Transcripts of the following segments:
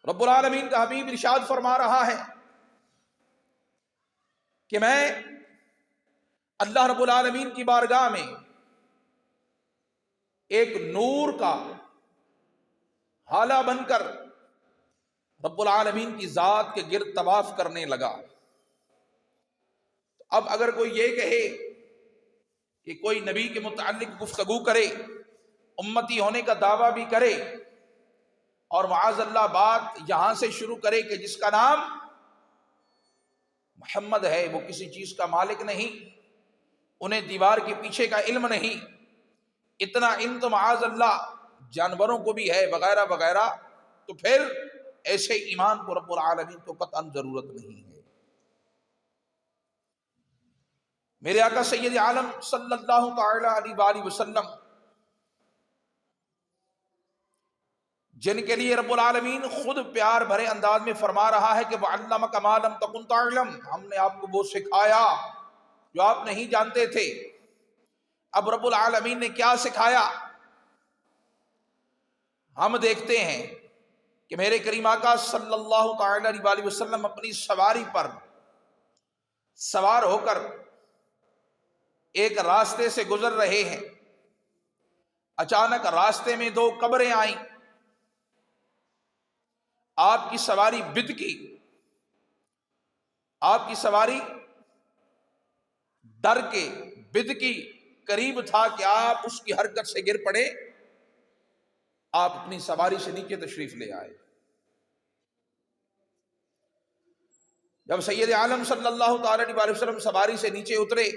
رب العالمین کا حبیب ارشاد فرما رہا ہے کہ میں اللہ رب العالمین کی بارگاہ میں ایک نور کا حالہ بن کر رب العالمین کی ذات کے گرد طواف کرنے لگا۔ اب اگر کوئی یہ کہے کہ کوئی نبی کے متعلق گفتگو کرے، امتی ہونے کا دعویٰ بھی کرے، اور معاذ اللہ بات یہاں سے شروع کرے کہ جس کا نام محمد ہے وہ کسی چیز کا مالک نہیں، انہیں دیوار کے پیچھے کا علم نہیں، اتنا علم تو معاذ اللہ جانوروں کو بھی ہے وغیرہ وغیرہ، تو پھر ایسے ایمان کو رب العالمین کو قطعاً ضرورت نہیں ہے۔ میرے آقا سید عالم صلی اللہ تعالی علیہ وآلہ وسلم، جن کے لیے رب العالمین خود پیار بھرے انداز میں فرما رہا ہے کہ وَعَلَّمَكَ مَا لَمْ تَكُنْ تَعْلَمْ، ہم نے آپ کو وہ سکھایا جو آپ نہیں جانتے تھے۔ اب رب العالمین نے کیا سکھایا؟ ہم دیکھتے ہیں کہ میرے کریم آقا صلی اللہ تعالی علیہ وآلہ وسلم اپنی سواری پر سوار ہو کر ایک راستے سے گزر رہے ہیں، اچانک راستے میں دو قبریں آئیں، آپ کی سواری بدکی، آپ کی سواری ڈر کے بدکی، قریب تھا کہ آپ اس کی حرکت سے گر پڑے، آپ اپنی سواری سے نیچے تشریف لے آئے۔ جب سید عالم صلی اللہ تعالی علیہ وسلم سواری سے نیچے اترے،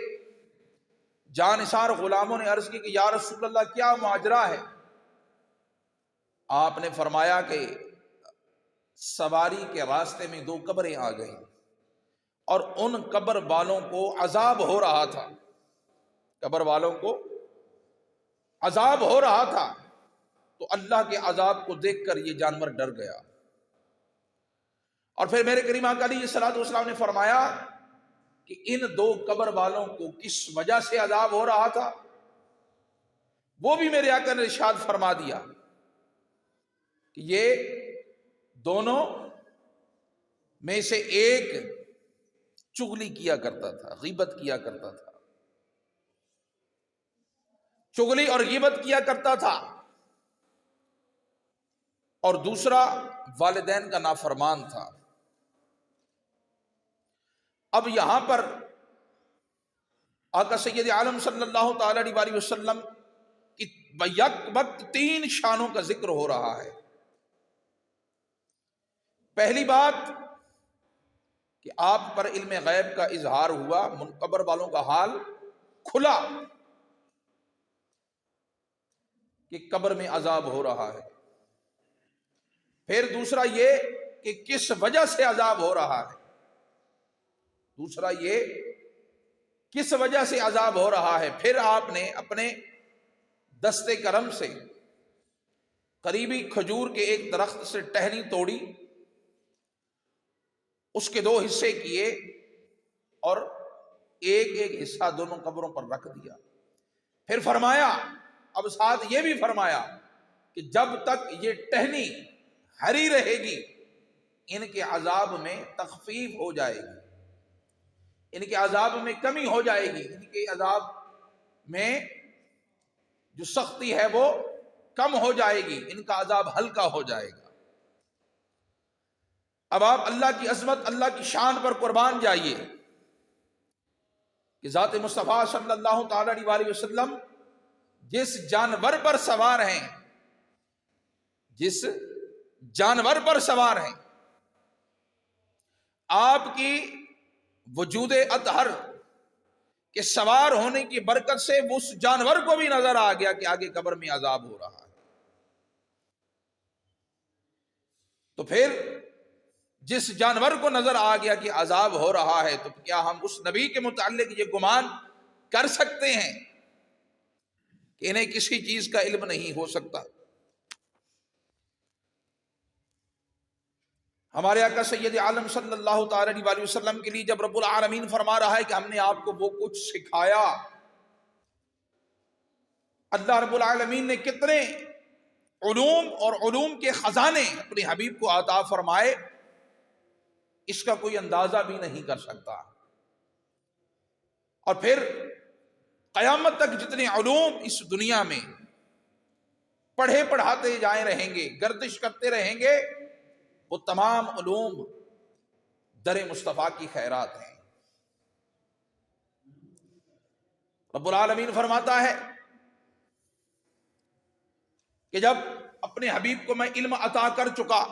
جانثار غلاموں نے عرض کی کہ یا رسول اللہ کیا ماجرا ہے؟ آپ نے فرمایا کہ سواری کے راستے میں دو قبریں آ گئیں اور ان قبر والوں کو عذاب ہو رہا تھا، قبر والوں کو عذاب ہو رہا تھا، تو اللہ کے عذاب کو دیکھ کر یہ جانور ڈر گیا۔ اور پھر میرے کریم آقا علیہ الصلوۃ والسلام نے فرمایا کہ ان دو قبر والوں کو کس وجہ سے عذاب ہو رہا تھا، وہ بھی میرے آقا نے ارشاد فرما دیا کہ یہ دونوں میں سے ایک چغلی کیا کرتا تھا، غیبت کیا کرتا تھا، چغلی اور غیبت کیا کرتا تھا، اور دوسرا والدین کا نافرمان تھا۔ اب یہاں پر آقا سید عالم صلی اللہ تعالی علیہ وآلہ وسلم کی بیک وقت تین شانوں کا ذکر ہو رہا ہے۔ پہلی بات کہ آپ پر علم غیب کا اظہار ہوا، قبر والوں کا حال کھلا کہ قبر میں عذاب ہو رہا ہے۔ پھر دوسرا یہ کہ کس وجہ سے عذاب ہو رہا ہے، دوسرا یہ کس وجہ سے عذاب ہو رہا ہے۔ پھر آپ نے اپنے دستے کرم سے قریبی کھجور کے ایک درخت سے ٹہنی توڑی، اس کے دو حصے کیے اور ایک ایک حصہ دونوں قبروں پر رکھ دیا۔ پھر فرمایا، اب ساتھ یہ بھی فرمایا کہ جب تک یہ ٹہنی ہری رہے گی ان کے عذاب میں تخفیف ہو جائے گی، ان کے عذاب میں کمی ہو جائے گی، ان کے عذاب میں جو سختی ہے وہ کم ہو جائے گی، ان کا عذاب ہلکا ہو جائے گا۔ اب آپ اللہ کی عظمت، اللہ کی شان پر قربان جائیے کہ ذات مصطفیٰ صلی اللہ تعالی علیہ وآلہ وسلم جس جانور پر سوار ہیں، جس جانور پر سوار ہیں، آپ کی وجود اطہر کے سوار ہونے کی برکت سے اس جانور کو بھی نظر آ گیا کہ آگے قبر میں عذاب ہو رہا ہے۔ تو پھر جس جانور کو نظر آ گیا کہ عذاب ہو رہا ہے، تو کیا ہم اس نبی کے متعلق یہ گمان کر سکتے ہیں کہ انہیں کسی چیز کا علم نہیں ہو سکتا؟ ہمارے آقا سید عالم صلی اللہ تعالی علیہ وآلہ وسلم کے لیے جب رب العالمین فرما رہا ہے کہ ہم نے آپ کو وہ کچھ سکھایا، اللہ رب العالمین نے کتنے علوم اور علوم کے خزانے اپنے حبیب کو عطا فرمائے، اس کا کوئی اندازہ بھی نہیں کر سکتا۔ اور پھر قیامت تک جتنے علوم اس دنیا میں پڑھے پڑھاتے جائیں رہیں گے، گردش کرتے رہیں گے، وہ تمام علوم در مصطفیٰ کی خیرات ہیں۔ رب العالمین فرماتا ہے کہ جب اپنے حبیب کو میں علم عطا کر چکا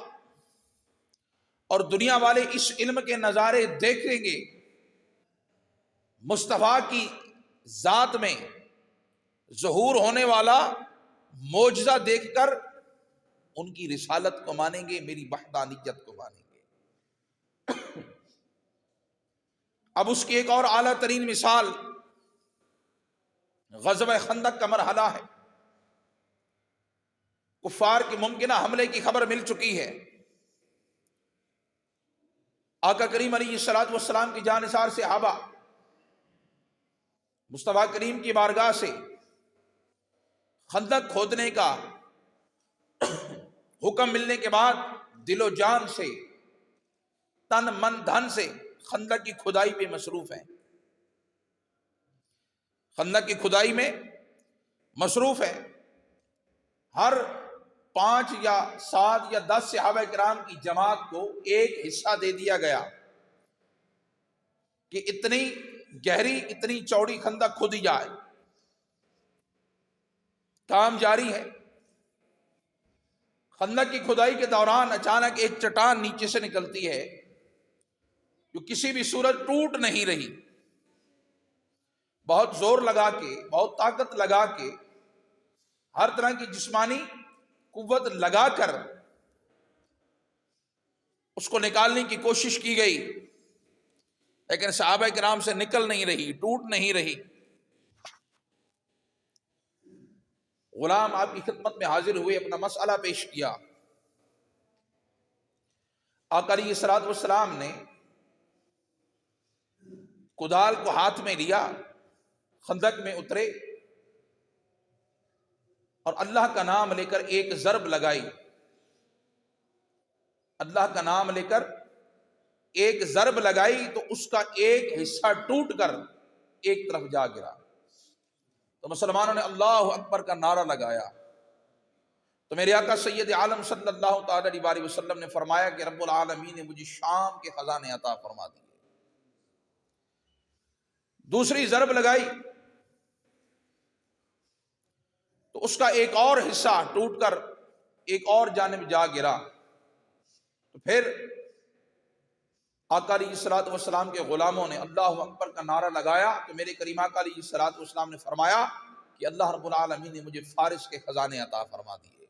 اور دنیا والے اس علم کے نظارے دیکھیں گے، مصطفیٰ کی ذات میں ظہور ہونے والا معجزہ دیکھ کر ان کی رسالت کو مانیں گے، میری وحدانیت کو مانیں گے۔ اب اس کی ایک اور اعلیٰ ترین مثال غزوہ خندق کا مرحلہ ہے۔ کفار کے ممکنہ حملے کی خبر مل چکی ہے۔ آقا کریم علیہ الصلوۃ والسلام کی جانثار صحابہ مصطفیٰ کریم کی بارگاہ سے خندق کھودنے کا حکم ملنے کے بعد دل و جان سے، تن من دھن سے خندق کی کھدائی پہ مصروف ہیں، خندق کی کھدائی میں مصروف ہیں۔ ہر 5 یا 7 یا 10 صحابہ کرام کی جماعت کو ایک حصہ دے دیا گیا کہ اتنی گہری، اتنی چوڑی خندق کھودی جائے۔ کام جاری ہے۔ خندق کی کھدائی کے دوران اچانک ایک چٹان نیچے سے نکلتی ہے جو کسی بھی صورت ٹوٹ نہیں رہی، بہت زور لگا کے، بہت طاقت لگا کے، ہر طرح کی جسمانی قوت لگا کر اس کو نکالنے کی کوشش کی گئی، لیکن صحابہ کرام سے نکل نہیں رہی، ٹوٹ نہیں رہی۔ غلام آپ کی خدمت میں حاضر ہوئے، اپنا مسئلہ پیش کیا۔ آقا علیہ الصلوۃ والسلام نے کدال کو ہاتھ میں لیا، خندق میں اترے اور اللہ کا نام لے کر ایک ضرب لگائی۔ اللہ کا نام لے کر ایک ضرب لگائی تو اس کا ایک حصہ ٹوٹ کر ایک طرف جا گرا۔ تو مسلمانوں نے اللہ اکبر کا نعرہ لگایا۔ تو میرے آقا سید عالم صلی اللہ تعالی علیہ وسلم نے فرمایا کہ رب العالمین نے مجھے شام کے خزانے عطا فرما دیے۔ دوسری ضرب لگائی تو اس کا ایک اور حصہ ٹوٹ کر ایک اور جانب جا گرا۔ تو پھر آقا علیہ الصلوۃ والسلام کے غلاموں نے اللہ اکبر کا نعرہ لگایا تو میرے کریم آقا علیہ الصلوۃ والسلام نے فرمایا کہ اللہ رب العالمین نے مجھے فارس کے خزانے عطا فرما دیے۔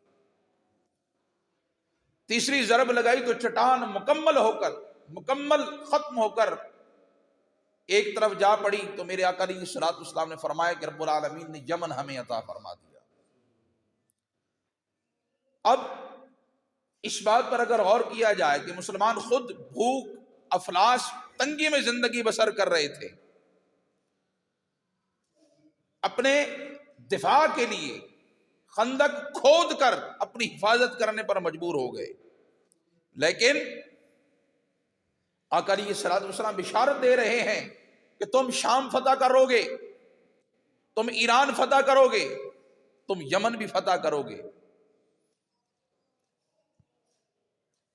تیسری ضرب لگائی تو چٹان مکمل ختم ہو کر ایک طرف جا پڑی تو میرے آقا علیہ الصلوۃ والسلام نے فرمایا کہ رب العالمین نے یمن ہمیں عطا فرما دیا۔ اب اس بات پر اگر غور کیا جائے کہ مسلمان خود بھوک، افلاس، تنگی میں زندگی بسر کر رہے تھے، اپنے دفاع کے لیے خندق کھود کر اپنی حفاظت کرنے پر مجبور ہو گئے، لیکن آقا علیہ الصلوۃ والسلام بشارت دے رہے ہیں کہ تم شام فتح کرو گے، تم ایران فتح کرو گے، تم یمن بھی فتح کرو گے۔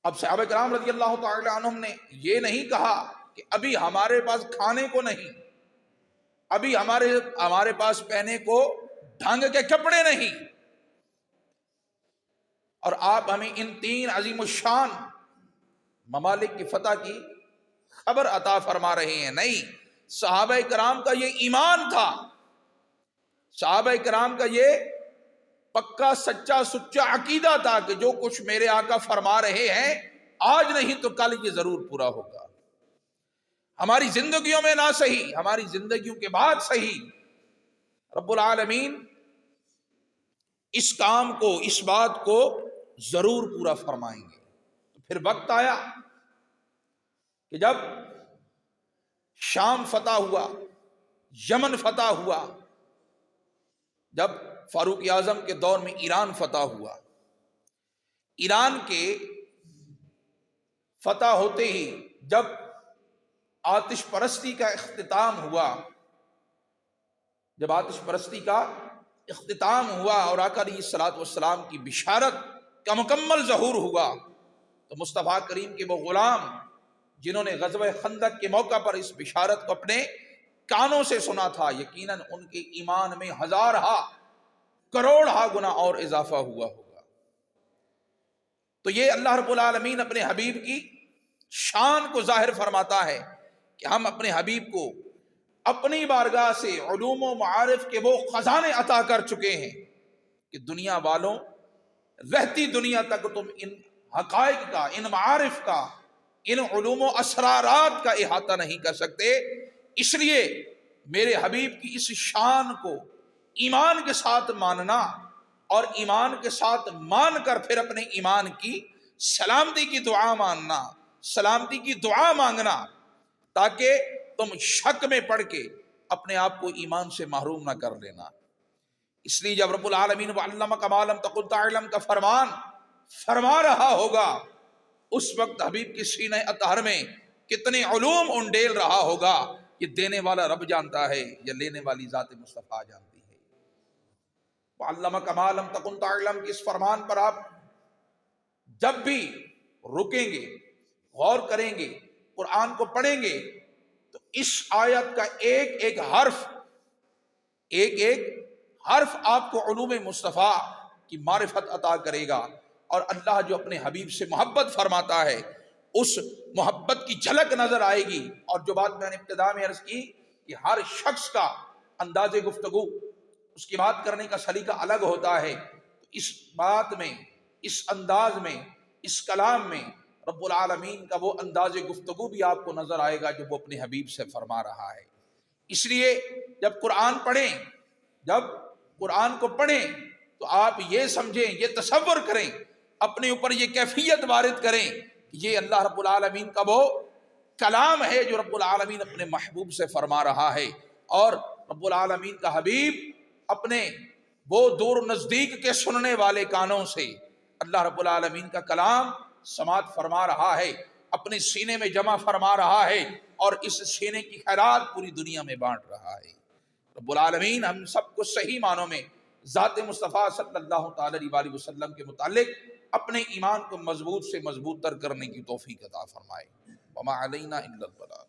اب صحابہ کرام رضی اللہ تعالی عنہم نے یہ نہیں کہا کہ ابھی ہمارے پاس کھانے کو نہیں، ابھی ہمارے پاس پہنے کو ڈھنگ کے کپڑے نہیں، اور آپ ہمیں ان 3 عظیم الشان ممالک کی فتح کی خبر عطا فرما رہے ہیں۔ نہیں، صحابہ کرام کا یہ ایمان تھا، صحابہ کرام کا یہ پکا سچا سچا عقیدہ تھا کہ جو کچھ میرے آقا فرما رہے ہیں آج نہیں تو کل یہ ضرور پورا ہوگا، ہماری زندگیوں میں نہ صحیح، ہماری زندگیوں کے بعد صحیح، رب العالمین اس کام کو، اس بات کو ضرور پورا فرمائیں گے۔ تو پھر وقت آیا کہ جب شام فتح ہوا، یمن فتح ہوا، جب فاروق اعظم کے دور میں ایران فتح ہوا، ایران کے فتح ہوتے ہی جب آتش پرستی کا اختتام ہوا، جب آتش پرستی کا اختتام ہوا اور آقا علیہ الصلوۃ والسلام کی بشارت کا مکمل ظہور ہوا، تو مصطفیٰ کریم کے وہ غلام جنہوں نے غزوہ خندق کے موقع پر اس بشارت کو اپنے کانوں سے سنا تھا، یقیناً ان کے ایمان میں ہزارہا کروڑہا گنا اور اضافہ ہوا ہوگا۔ تو یہ اللہ رب العالمین اپنے حبیب کی شان کو ظاہر فرماتا ہے کہ ہم اپنے حبیب کو اپنی بارگاہ سے علوم و معارف کے وہ خزانے عطا کر چکے ہیں کہ دنیا والوں، رہتی دنیا تک تم ان حقائق کا، ان معارف کا، ان علوم و اسرارات کا احاطہ نہیں کر سکتے۔ اس لیے میرے حبیب کی اس شان کو ایمان کے ساتھ ماننا اور ایمان کے ساتھ مان کر پھر اپنے ایمان کی سلامتی کی دعا ماننا، سلامتی کی دعا مانگنا، تاکہ تم شک میں پڑ کے اپنے آپ کو ایمان سے محروم نہ کر لینا۔ اس لیے جب رب العالمین وَعَلَّمَكَ مَا لَمْ تَكُن تَعْلَمْ کا فرمان فرما رہا ہوگا، اس وقت حبیب کی سینہ اطہر میں کتنے علوم انڈیل رہا ہوگا، یہ دینے والا رب جانتا ہے یا لینے والی ذات مصطفیٰ جانتی ہے۔ وَعَلَّمَكَ مَا لَمْ تَكُن تَعْلَمْ کے اس فرمان پر آپ جب بھی رکیں گے، غور کریں گے، قرآن کو پڑھیں گے، تو اس آیت کا ایک ایک حرف آپ کو علوم مصطفیٰ کی معرفت عطا کرے گا، اور اللہ جو اپنے حبیب سے محبت فرماتا ہے اس محبت کی جھلک نظر آئے گی۔ اور جو بات میں نے ابتدا میں عرض کی کہ ہر شخص کا انداز گفتگو، اس کی بات کرنے کا سلیقہ الگ ہوتا ہے، تو اس بات میں، اس انداز میں، اس کلام میں رب العالمین کا وہ انداز گفتگو بھی آپ کو نظر آئے گا جو وہ اپنے حبیب سے فرما رہا ہے۔ اس لیے جب قرآن پڑھیں، جب قرآن کو پڑھیں تو آپ یہ سمجھیں، یہ تصور کریں، اپنے اوپر یہ کیفیت وارد کریں کہ یہ اللہ رب العالمین کا وہ کلام ہے جو رب العالمین اپنے محبوب سے فرما رہا ہے، اور رب العالمین کا حبیب اپنے وہ دور نزدیک کے سننے والے کانوں سے اللہ رب العالمین کا کلام سماعت فرما رہا ہے، اپنے سینے میں جمع فرما رہا ہے، اور اس سینے کی خیرات پوری دنیا میں بانٹ رہا ہے۔ رب العالمین ہم سب کو صحیح معنوں میں ذات مصطفیٰ صلی اللہ تعالی علیہ وسلم کے متعلق اپنے ایمان کو مضبوط سے مضبوط تر کرنے کی توفیق عطا فرمائے۔ وما علینا الا البلاغ۔